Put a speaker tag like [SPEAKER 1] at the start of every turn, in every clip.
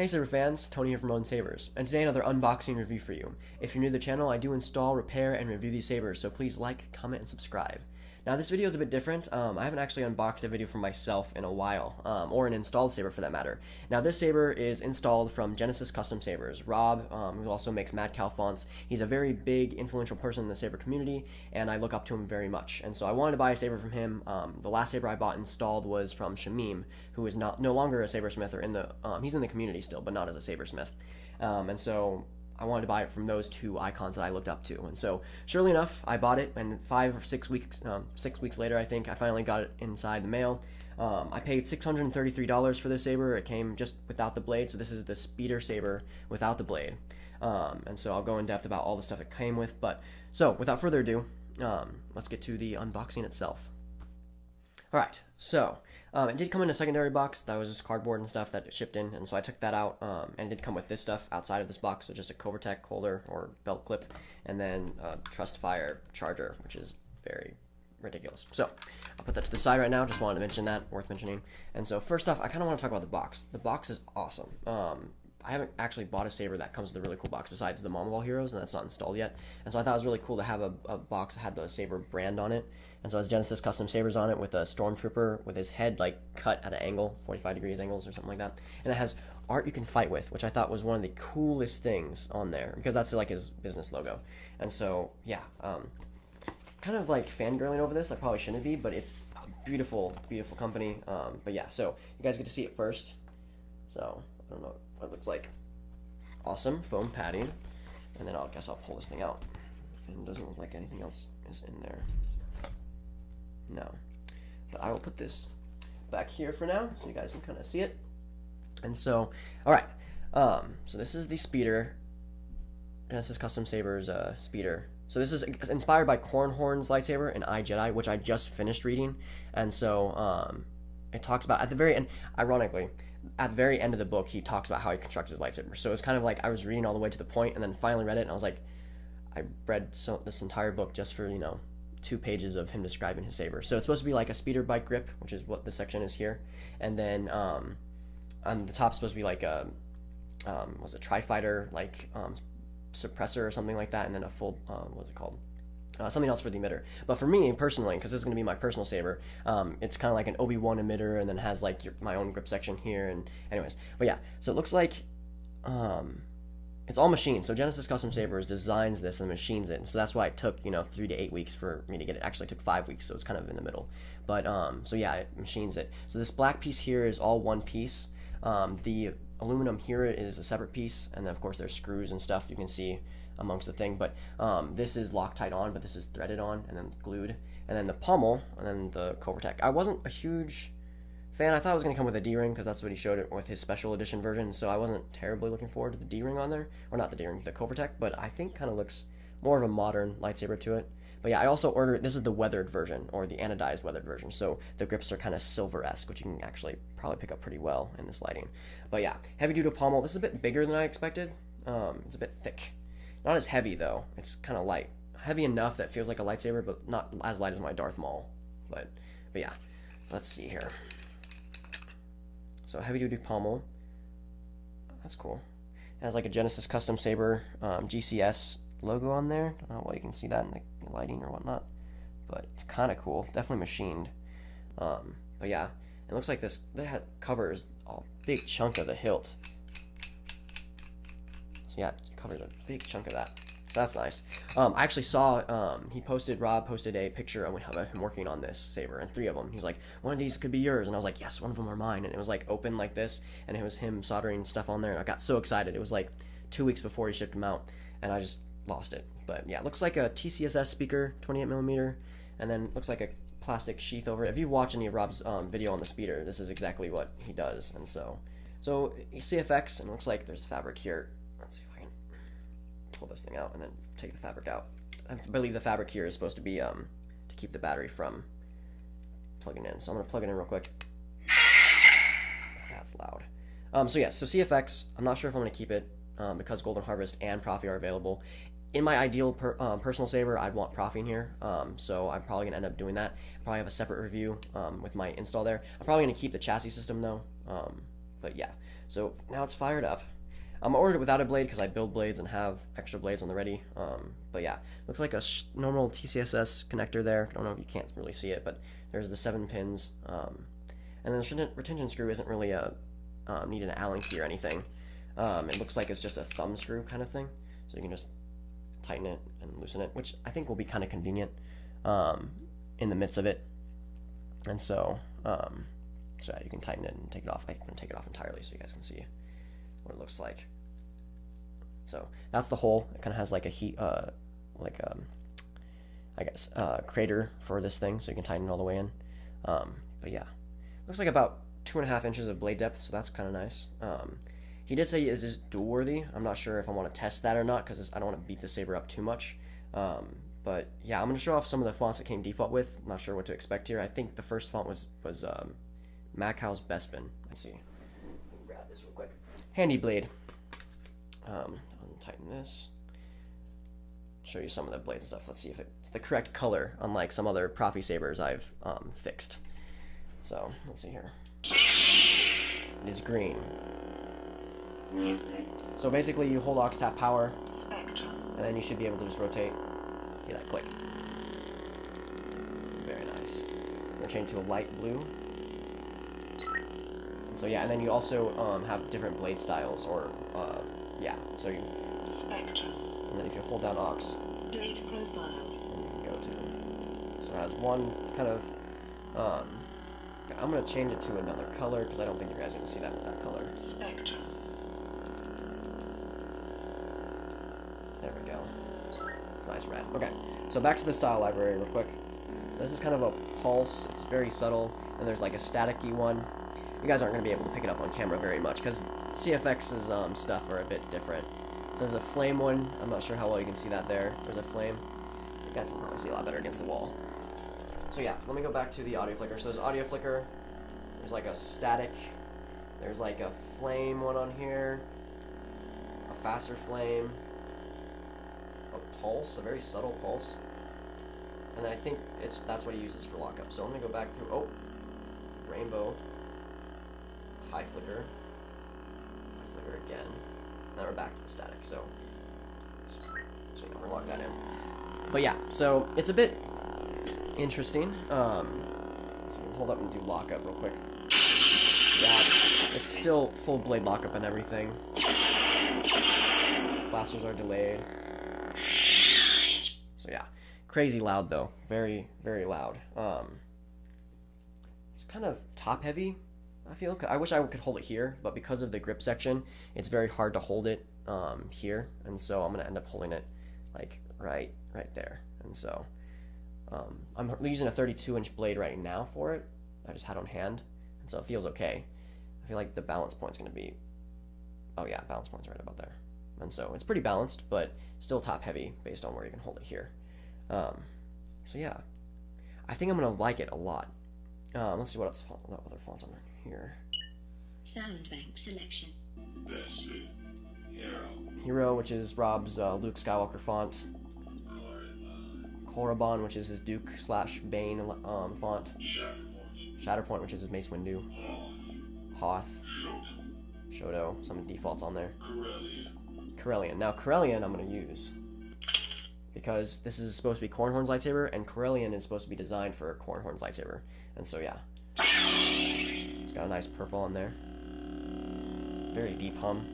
[SPEAKER 1] Hey Saber fans, Tony here from Sabers, and today another unboxing review for you. If you're new to the channel, I do install, repair, and review these sabers, so please like, comment, and subscribe. Now this video is a bit different. I haven't actually unboxed a video for myself in a while, or an installed saber for that matter. Now this saber is installed from Genesis Custom Sabers. Rob, who also makes Mad Cow fonts, he's a very big, influential person in the saber community, and I look up to him very much. And so I wanted to buy a saber from him. The last saber I bought installed was from Shamim, who is no longer a sabersmith, or he's in the community still, but not as a sabersmith. And so I wanted to buy it from those two icons that I looked up to, and so surely enough, I bought it. And 5 or 6 weeks, 6 weeks later, I think I finally got it inside the mail. I paid $633 for this saber. It came just without the blade, so this is the Speeder Saber without the blade. And so I'll go in depth about all the stuff it came with. But so without further ado, let's get to the unboxing itself. All right, so it did come in a secondary box that was just cardboard and stuff that it shipped in, and so I took that out, and it did come with this stuff outside of this box, so just a Corran holder or belt clip, and then a Trustfire charger, which is very ridiculous. So I'll put that to the side right now. Just wanted to mention that, worth mentioning. And so first off, I kind of want to talk about the box. The box is awesome. I haven't actually bought a saber that comes with a really cool box besides the Mama Ball Heroes, and that's not installed yet. And so I thought it was really cool to have a box that had the saber brand on it. And so it has Genesis Custom Sabers on it with a Stormtrooper with his head like cut at an angle, 45 degrees angles or something like that. And it has art you can fight with, which I thought was one of the coolest things on there, because that's like his business logo. And so, yeah, kind of like fangirling over this. I probably shouldn't be, but it's a beautiful, beautiful company. But yeah, so you guys get to see it first. So I don't know what it looks like. Awesome foam padding, and then I guess I'll pull this thing out. And it doesn't look like anything else is in there. No, but I will put this back here for now so you guys can kind of see it. And so, all right, so this is the Speeder Genesis Custom Sabers Speeder. So this is inspired by Corran Horn's lightsaber in Jedi, which I just finished reading. And so it talks about at the very end, ironically, at the very end of the book, he talks about how he constructs his lightsaber. So it's kind of like I was reading all the way to the point, and then finally read it, and I was like, I read this entire book just for 2 pages of him describing his saber. So it's supposed to be like a speeder bike grip, which is what this section is here, and then on the top supposed to be like a was it tri-fighter like suppressor or something like that, and then a full what's it called, something else for the emitter. But for me personally, because this is going to be my personal saber, it's kind of like an Obi-Wan emitter, and then has like my own grip section here. And anyways, but yeah, so it looks like it's all machined. So Genesis Custom Sabers designs this and machines it, and so that's why it took 3 to 8 weeks for me to get it. Actually, it took 5 weeks, so it's kind of in the middle. But so yeah, it machines it. So this black piece here is all one piece. The aluminum here is a separate piece, and then of course there's screws and stuff you can see amongst the thing. But this is Loctite on, but this is threaded on and then glued. And then the pommel, and then the Corran. I wasn't a huge fan. I thought it was going to come with a D-ring, because that's what he showed it with his special edition version, so I wasn't terribly looking forward to the D-ring on there, or not the D-ring, the Corran, but I think kind of looks more of a modern lightsaber to it. But yeah, I also ordered, this is the weathered version, or the anodized weathered version, so the grips are kind of silver-esque, which you can actually probably pick up pretty well in this lighting. But yeah, heavy-duty pommel. This is a bit bigger than I expected. It's a bit thick. Not as heavy, though. It's kind of light. Heavy enough that it feels like a lightsaber, but not as light as my Darth Maul. But yeah, let's see here. So heavy-duty pommel. That's cool. It has like a Genesis Custom Saber GCS logo on there. I don't know why you can see that in the lighting or whatnot, but it's kind of cool. Definitely machined. But yeah, it looks like this covers a big chunk of the hilt. So yeah, it covers a big chunk of that. So that's nice. I actually saw, Rob posted a picture of him working on this saber, and 3 of them. He's like, one of these could be yours, and I was like, yes, one of them are mine. And it was like open like this, and it was him soldering stuff on there, and I got so excited. It was like 2 weeks before he shipped them out, and I just lost it. But yeah, it looks like a TCSS speaker, 28mm, and then looks like a plastic sheath over it. If you watch any of Rob's video on the speeder, this is exactly what he does. And so you see FX, and it looks like there's fabric here. Let's see if I can pull this thing out and then take the fabric out. I believe the fabric here is supposed to be to keep the battery from plugging in. So I'm going to plug it in real quick. That's loud. So yeah, so CFX, I'm not sure if I'm going to keep it because Golden Harvest and Profi are available. In my ideal personal saber, I'd want Profi in here, so I'm probably going to end up doing that. I'll probably have a separate review with my install there. I'm probably going to keep the chassis system though. But yeah, so now it's fired up. I'm ordered it without a blade because I build blades and have extra blades on the ready. But yeah, looks like a normal TCSS connector there. I don't know if you can't really see it, but there's the 7 pins. And then the retention screw isn't really a need an Allen key or anything. It looks like it's just a thumb screw kind of thing. So you can just tighten it and loosen it, which I think will be kind of convenient in the midst of it. And so, so yeah, you can tighten it and take it off. I'm going to take it off entirely so you guys can see what it looks like. So that's the hole. It kind of has like a heat, crater for this thing, so you can tighten it all the way in. But yeah, looks like about 2.5 inches of blade depth, so that's kind of nice. He did say it is dual worthy. I'm not sure if I want to test that or not because I don't want to beat the saber up too much. But yeah, I'm going to show off some of the fonts that came default with. I'm not sure what to expect here. I think the first font was Macau's Bespin. Let's see. Grab this real quick. Handy blade. Untighten this. Show you some of the blades and stuff. Let's see if it's the correct color, unlike some other Profi sabers I've fixed. So let's see here. It is green. So basically, you hold aux tap power, and then you should be able to just rotate. Hear that click. Very nice. I'm gonna change to a light blue. And so yeah, and then you also have different blade styles, or yeah. So you. And then if you hold down aux, blade profiles. Then you can go to. So it has one kind of. I'm gonna change it to another color because I don't think you guys are gonna see that with that color. There we go. It's nice red. Okay, so back to the style library real quick. So this is kind of a pulse. It's very subtle, and there's like a staticky one. You guys aren't going to be able to pick it up on camera very much because CFX's stuff are a bit different. So there's a flame one. I'm not sure how well you can see that there. There's a flame. You guys can probably see a lot better against the wall. So yeah, let me go back to the audio flicker. So there's audio flicker. There's like a static. There's like a flame one on here. A faster flame. A pulse, a very subtle pulse. And then I think that's what he uses for lockup. So I'm gonna go back to rainbow, high flicker again. And then we're back to the static. So yeah, we're gonna lock that in. But yeah, so it's a bit interesting. So we'll hold up and do lockup real quick. Yeah, it's still full blade lockup and everything. Blasters are delayed. So yeah, crazy loud though, very, very loud. It's kind of top heavy, I feel. I wish I could hold it here, but because of the grip section, it's very hard to hold it here, and so I'm gonna end up holding it like right there. And so I'm using a 32-inch blade right now for it. I just had on hand, and so it feels okay. I feel like the balance point's gonna be, oh yeah, balance point's right about there. And so it's pretty balanced, but still top heavy based on where you can hold it here. So yeah, I think I'm gonna like it a lot. Let's see what other fonts on here.
[SPEAKER 2] Sound bank selection.
[SPEAKER 1] Hero, which is Rob's Luke Skywalker font. Korriban, which is his Duke/Bane font. Shatterpoint, which is his Mace Windu. Hoth. Shoto, some defaults on there. Corellian. Now, Corellian I'm going to use because this is supposed to be Corran Horn's lightsaber, and Corellian is supposed to be designed for Corran Horn's lightsaber. And so, yeah. It's got a nice purple on there. Very deep hum.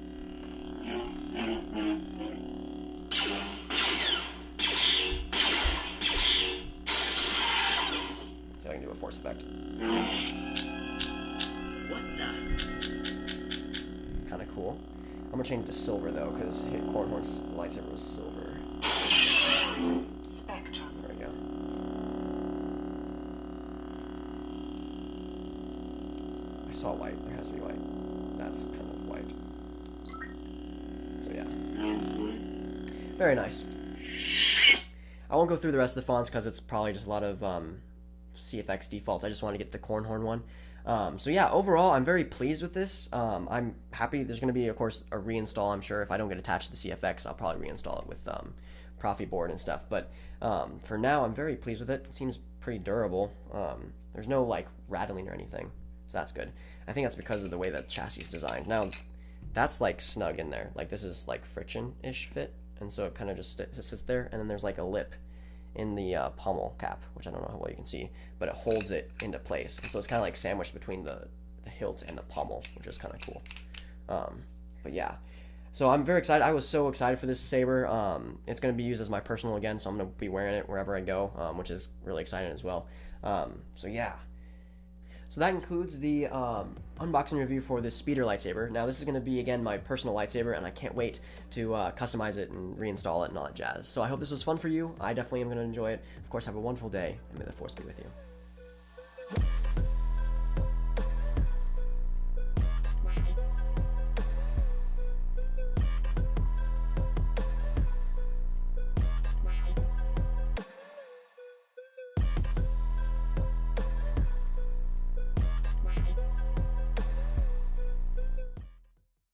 [SPEAKER 1] See if I can do a force effect. Kind of cool. I'm gonna change it to silver though, because Corran Horn's lightsaber was silver.
[SPEAKER 2] Spectrum.
[SPEAKER 1] There we go. I saw white. There has to be white. That's kind of white. So yeah. Very nice. I won't go through the rest of the fonts because it's probably just a lot of CFX defaults. I just want to get the Corran Horn one. So yeah, overall, I'm very pleased with this. I'm happy. There's going to be, of course, a reinstall, I'm sure. If I don't get attached to the CFX, I'll probably reinstall it with Profi board and stuff. But for now, I'm very pleased with it. It seems pretty durable. There's no, like, rattling or anything. so that's good. I think that's because of the way that chassis is designed. Now, that's like snug in there. Like this is like friction-ish fit, and so it kind of just sits there, and then there's like a lip in the pommel cap, which I don't know how well you can see, but it holds it into place, and so it's kind of like sandwiched between the hilt and the pommel, which is kind of cool. But yeah, so I'm very excited. I was so excited for this saber. It's going to be used as my personal again, so I'm going to be wearing it wherever I go, which is really exciting as well. So yeah. So that concludes the unboxing review for this Speeder lightsaber. Now this is going to be, again, my personal lightsaber, and I can't wait to customize it and reinstall it and all that jazz. So I hope this was fun for you. I definitely am going to enjoy it. Of course, have a wonderful day, and may the Force be with you.